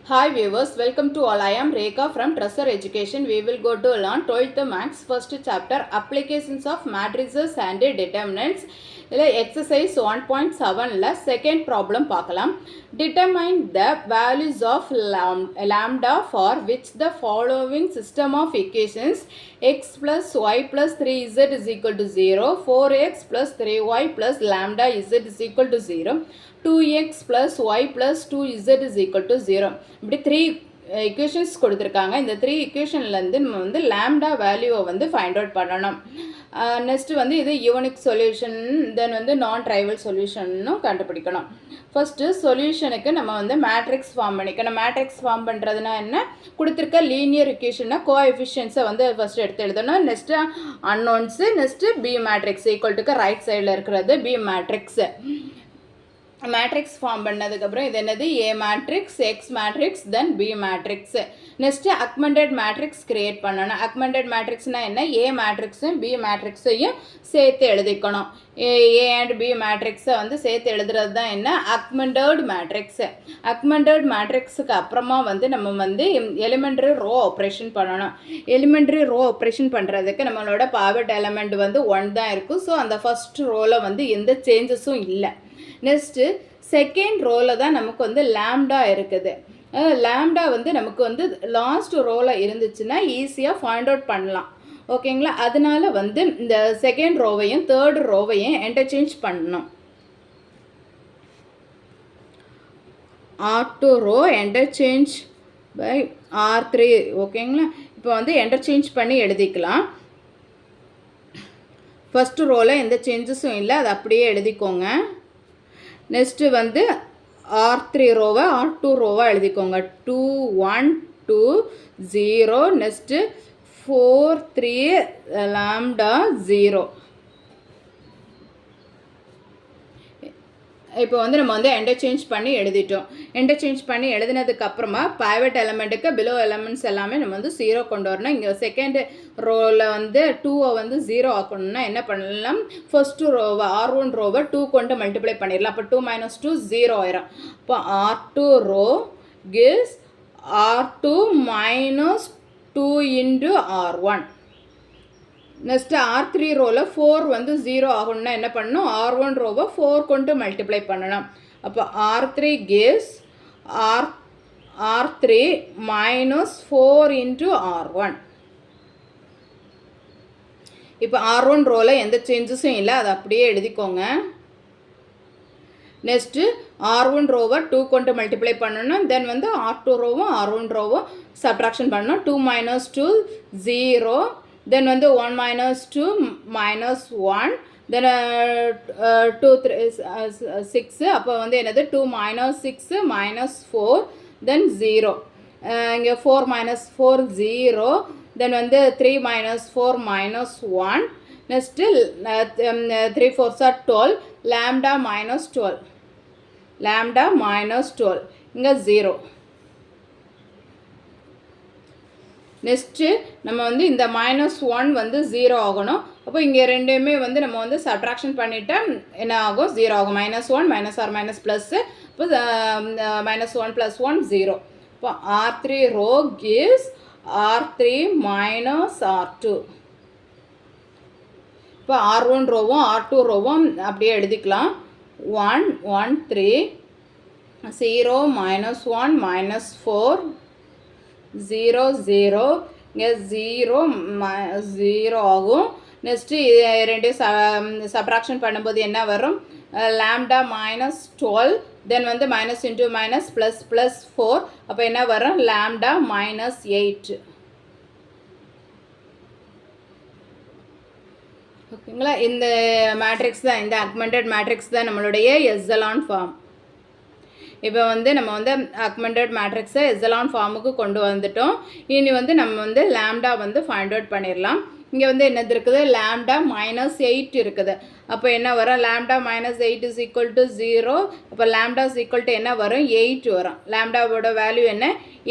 Hi viewers, welcome to all. I am Rekha from Trusser Education. We will go to learn 12th Maths first chapter Applications of Matrices and Determinants. Exercise 1.7 second problem பார்க்கலாம். Determine the values of lambda for which the following system of equations x plus y plus 3z is equal to 0, 4x plus 3y plus lambda z is equal to 0, 2x plus y plus 2z is equal to 0. இப்படி 3 equations கொடுத்திருக்காங்க. இந்த 3 equationலேருந்து நம்ம வந்து lambda வேல்யூவை வந்து find out பண்ணணும். Next வந்து இது யூனிக் சொல்யூஷன், தென் வந்து நான் ட்ரைவல் சொல்யூஷன்னும் கண்டுபிடிக்கணும். ஃபஸ்ட்டு சொல்யூஷனுக்கு நம்ம வந்து மேட்ரிக்ஸ் ஃபார்ம் பண்ணிக்கணும். மேட்ரிக்ஸ் ஃபார்ம் பண்ணுறதுனா என்ன, கொடுத்துருக்க லீனியர் இக்குவேஷனை கோஎஃபிஷியன்ஸை வந்து ஃபஸ்ட்டு எடுத்து எழுதணும். Next unknowns, next B matrix equal டுக்கு ரைட் சைடில் இருக்கிறது பி மேட்ரிக்ஸு. மேட்ரிக்ஸ் ஃபார்ம் பண்ணதுக்கப்புறம் இது என்னது, A matrix, X matrix, then B matrix. Next augmented matrix create பண்ணணும். அக்மெண்டட் மேட்ரிக்ஸ்னால் என்ன, ஏ மேட்ரிக்ஸும் பி மேட்ரிக்ஸையும் சேர்த்து எழுதிக்கணும். ஏ அண்ட் பி மேட்ரிக்ஸை வந்து சேர்த்து எழுதுறது தான் என்ன, அக்மெண்டட் மேட்ரிக்ஸு. அக்மெண்டட் மேட்ரிக்ஸுக்கு அப்புறமா வந்து நம்ம வந்து எலிமெண்ட்ரி ரோ ஆப்ரேஷன் பண்ணணும். எலிமெண்ட்ரி ரோ ஆப்ரேஷன் பண்ணுறதுக்கு நம்மளோட பைவட் எலிமெண்ட் வந்து 1 தான் இருக்கும். ஸோ அந்த ஃபஸ்ட் ரோவில் வந்து எந்த சேஞ்சஸும் இல்லை. நெக்ஸ்ட்டு செகண்ட் ரோவில் தான் நமக்கு வந்து லேம்டா இருக்குது. லேம்டா வந்து நமக்கு வந்து லாஸ்ட் ரோவில் இருந்துச்சுன்னா ஈஸியாக ஃபைண்ட் அவுட் பண்ணலாம். ஓகேங்களா, அதனால வந்து இந்த செகண்ட் ரோவையும் தேர்ட் ரோவையும் இன்டர்சேஞ்ச் பண்ணணும். R2 row interchange by R3. ஓகேங்களா, இப்போ வந்து இன்டர்சேஞ்ச் பண்ணி எழுதிக்கலாம். ஃபஸ்ட்டு ரோவில் எந்த சேஞ்சஸும் இல்லை, அது அப்படியே எழுதிக்கோங்க. நெக்ஸ்ட்டு வந்து R3 ரோவை R2 ரோவாக எழுதிக்கோங்க. 2 1 2 0, நெக்ஸ்ட்டு 4 3 லாம்டா 0. இப்போ வந்து நம்ம வந்து இன்டர்சேஞ்ச் பண்ணி எழுதிட்டோம். இன்டர்சேஞ்ச் பண்ணி எழுதினதுக்கப்புறமா பைவட் எலமெண்ட்டுக்கு பிலோ எலமெண்ட்ஸ் எல்லாமே நம்ம வந்து 0 கொண்டு வரணும். இங்கே செகண்ட் ரோவில் வந்து 2வை வந்து 0 ஆக்கணும்னா என்ன பண்ணலாம், ஃபஸ்ட்டு ரோவை R1 ரோவை 2 கொண்டு மல்டிப்ளை பண்ணிடலாம். அப்போ 2 - 2 0 ஆயிரும். இப்போ R2 row gives R2 minus 2 into R1. Next R3 ரோவில் 4 வந்து 0 ஆகணும்னா என்ன பண்ணணும், R1 ரோவை 4 கொண்டு மல்டிப்ளை பண்ணணும். அப்போ R3 gives R3 minus 4 into R1. இப்போ R1 ரோவில் எந்த சேஞ்சஸும் இல்லை, அதை அப்படியே எழுதிக்கோங்க. நெக்ஸ்ட்டு R1 ரோவை 2 கொண்டு மல்டிப்ளை பண்ணணும். தென் வந்து R2 ரோவும் R1 ரோவும் சப்ட்ராக்ஷன் பண்ணணும். 2 - 2 0, தென் வந்து 1 - 2 -1, தென் 2 3 6. அப்போ வந்து என்னது 2 - 6 -4, தென் 0. இங்கே 4 - 4 0, தென் வந்து 3 - 4 -1. Next 3 4s are 12, lambda -12, lambda -12, இங்கே 0. நெக்ஸ்ட்டு நம்ம வந்து இந்த -1 வந்து 0 ஆகணும். அப்போ இங்கே ரெண்டுமே வந்து நம்ம வந்து சப்ட்ராக்ஷன் பண்ணிவிட்டா என்ன ஆகும், 0 ஆகும். -1 -r ++, இப்போ -1 + 1 0. இப்போ R3 row gives R3 minus R2. இப்போ R1 ரோவும் R2 ரோவும் அப்படியே எழுதிக்கலாம். 1 1 3 0 -1 -4 0 0, இங்கே 0 0 ஆகும். நெக்ஸ்ட்டு ரெண்டையும் சப்ட்ராக்ஷன் பண்ணும்போது என்ன வரும், லாம்டா -12, தென் வந்து மைனஸ் இன்ட்டு மைனஸ் ப்ளஸ் 4. அப்போ என்ன வரும், லாம்டா -8. ஓகேங்களா, இந்த மேட்ரிக்ஸ் தான், இந்த அக்மெண்டட் மேட்ரிக்ஸ் தான் நம்மளுடைய எஸ்ஸலான் ஃபார்ம். இப்போ வந்து நம்ம வந்து அக்மெண்டட் மேட்ரிக்ஸை எஸ்ஸலான் ஃபார்முக்கு கொண்டு வந்துட்டோம். இனி வந்து நம்ம வந்து லாம்டா வந்து ஃபைண்ட் அவுட் பண்ணிடலாம். இங்கே வந்து என்னது இருக்குது, லாம்டா -8 இருக்குது. அப்போ என்ன வரும், லாம்டா -8 இஸ் ஈக்குவல் டு 0. அப்போ லாம்டா இஸ் ஈக்குவல் டு என்ன வரும், 8 வரும். லாம்டாவோட வேல்யூ என்ன,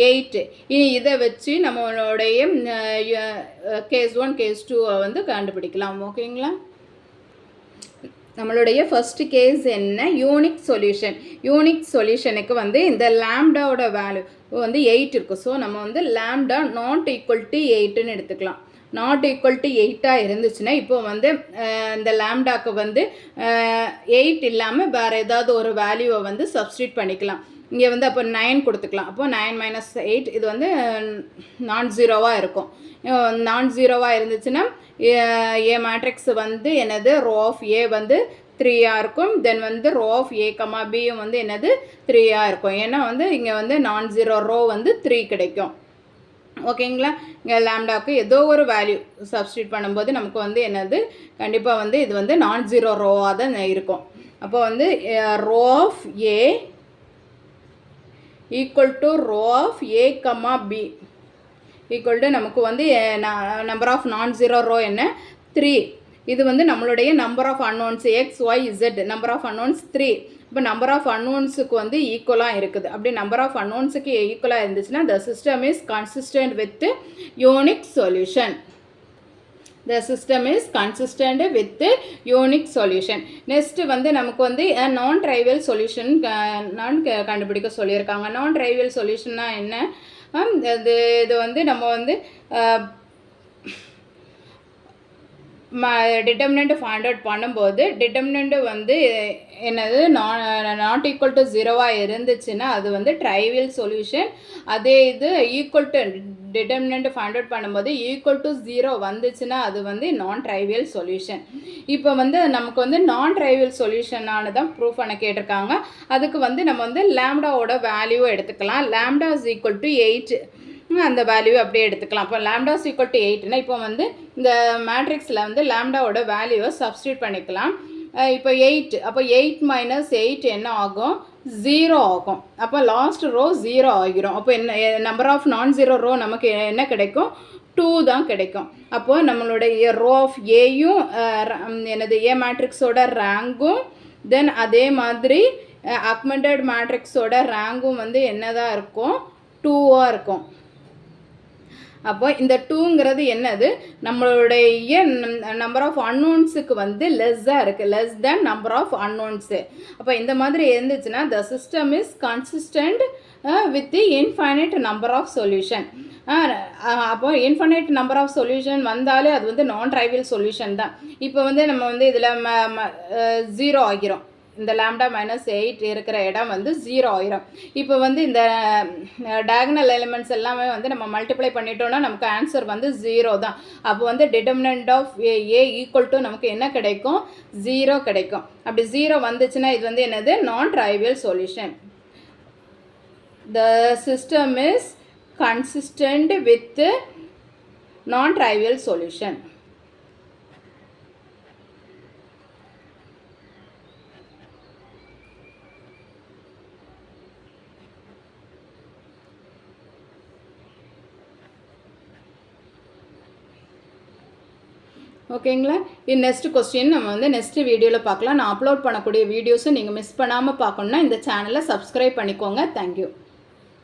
8. இனி இதை வச்சு நம்மளுடைய கேஸ் 1 கேஸ் 2 வந்து கண்டுபிடிக்கலாம். ஓகேங்களா, நம்மளுடைய ஃபர்ஸ்ட் கேஸ் என்ன, யூனிக் சொல்யூஷன். யூனிக் சொல்யூஷனுக்கு வந்து இந்த லாம்டாவோட வேல்யூ வந்து 8 இருக்குது. ஸோ நம்ம வந்து லாம்டா நாட் ஈக்குவல் டு 8ன்னு எடுத்துக்கலாம். நாட் ஈக்குவல் டு 8ஆக இருந்துச்சுன்னா இப்போ வந்து இந்த லாம்டாக்கு வந்து 8 இல்லாமல் வேறு ஏதாவது ஒரு வேல்யூவை வந்து சப்ஸ்டியூட் பண்ணிக்கலாம். இங்கே வந்து அப்போ 9 கொடுத்துக்கலாம். அப்போ 9 - 8 இது வந்து நான் ஜீரோவாக இருக்கும். நான் ஜீரோவாக இருந்துச்சுன்னா ஏ மேட்ரிக்ஸ் வந்து என்னது, ரோ ஆஃப் ஏ வந்து 3ஆக இருக்கும். தென் வந்து ரோ ஆஃப் ஏ கமா பியும் வந்து என்னது 3ஆக இருக்கும். ஏன்னா வந்து இங்கே வந்து நான் ஜீரோ ரோ வந்து 3 கிடைக்கும். ஓகேங்களா. இங்கே லாம்டாவுக்கு ஏதோ ஒரு வேல்யூ சப்ஸ்டியூட் பண்ணும்போது நமக்கு வந்து என்னது கண்டிப்பாக வந்து இது வந்து நான் ஜீரோ ரோவாக தான் இருக்கும். அப்போ வந்து row of A equal to row of A comma B equal to நமக்கு வந்து number of non zero row என்ன 3. இது வந்து நம்மளுடைய number of unknowns x y z, number of unknowns 3. இப்போ நம்பர் ஆஃப் அன்னோன்ஸுக்கு வந்து ஈக்குவலாக இருக்குது. அப்படி நம்பர் ஆஃப் அன்னோன்ஸுக்கு ஈக்குவலாக இருந்துச்சுன்னா the system is consistent with unique solution. The system is consistent with unique solution. Next வந்து நமக்கு வந்து நான் ட்ரைவியல் சொல்யூஷன் நான் கண்டுபிடிக்க சொல்லியிருக்காங்க. நான் ட்ரைவியல் சொல்யூஷன்னா என்ன, இது வந்து நம்ம வந்து டிட்டர்மினண்ட் ஃபைண்ட் அவுட் பண்ணும்போது டிட்டர்மினண்ட் வந்து என்னது நாட் ஈக்குவல் டு ஜீரோவாக இருந்துச்சுன்னா அது வந்து ட்ரைவியல் சொல்யூஷன். அதே இது equal to determinant find out பண்ணும்போது ஈக்குவல் டு 0 வந்துச்சுன்னா அது வந்து நான் ட்ரைவியல் சொல்யூஷன். இப்போ வந்து நமக்கு வந்து நான் ட்ரைவியல் சொல்யூஷனானு தான் ப்ரூஃப் பண்ண கேட்டிருக்காங்க. அதுக்கு வந்து நம்ம வந்து லாம்டாவோட வேல்யூவை எடுத்துக்கலாம். லாம்டா இஸ் ஈக்குவல் டு 8 அந்த வேல்யூ அப்படியே எடுத்துக்கலாம். இப்போ லாம்டா இஸ் ஈக்குவல் டு 8னா இப்போ வந்து இந்த மேட்ரிக்ஸில் வந்து லாம்டாவோட வேல்யூவை சப்ஸ்டியூட் பண்ணிக்கலாம். இப்போ 8, அப்போ 8 - 8 என்ன ஆகும், 0 ஆகும். அப்போ லாஸ்ட் ரோ 0 ஆகிரும். அப்போ என்ன number of non zero row நமக்கு என்ன கிடைக்கும், 2 தான் கிடைக்கும். அப்போது நம்மளுடைய ரோ ஆஃப் ஏயும் என்னது ஏ மேட்ரிக்ஸோட ரேங்கும் தென் அதே மாதிரி ஆக்மெண்டட் மேட்ரிக்ஸோட ரேங்கும் வந்து என்னதான் இருக்கும், 2ஆக இருக்கும். அப்போ இந்த 2ங்கிறது என்னது, நம்மளுடைய நம்பர் ஆஃப் அன்னோன்ஸுக்கு வந்து லெஸ்ஸாக இருக்குது, less than number of unknowns. அப்போ இந்த மாதிரி இருந்துச்சுன்னா the system is consistent with the infinite number of solution. அப்போ இன்ஃபைனைட் நம்பர் ஆஃப் சொல்யூஷன் வந்தாலே அது வந்து நான் ட்ரைவியல் சொல்யூஷன் தான். இப்போ வந்து நம்ம வந்து இதில் 0 ஆகிரும். இந்த லாம்டா -8 இருக்கிற இடம் வந்து 0 ஆயிரும். இப்போ வந்து இந்த டயகனல் எலிமெண்ட்ஸ் எல்லாமே வந்து நம்ம மல்டிப்ளை பண்ணிட்டோம்னா நமக்கு ஆன்சர் வந்து 0 தான். அப்போ வந்து determinant of A equal to நமக்கு என்ன கிடைக்கும், 0 கிடைக்கும். அப்படி 0 வந்துச்சுன்னா இது வந்து என்னது, நான் trivial solution. The system is consistent with நான் ட்ரைவியல் சொல்யூஷன். ஓகேங்களா. இது நெக்ஸ்ட் கொஸ்டின் நம்ம வந்து நெக்ஸ்ட் வீடியோவில் பார்க்கலாம். நான் அப்லோட் பண்ணக்கூடிய வீடியோஸை நீங்கள் மிஸ் பண்ணாமல் பார்க்கணுன்னா இந்த சேனலை சப்ஸ்கிரைப் பண்ணிக்கோங்க. தேங்க்யூ.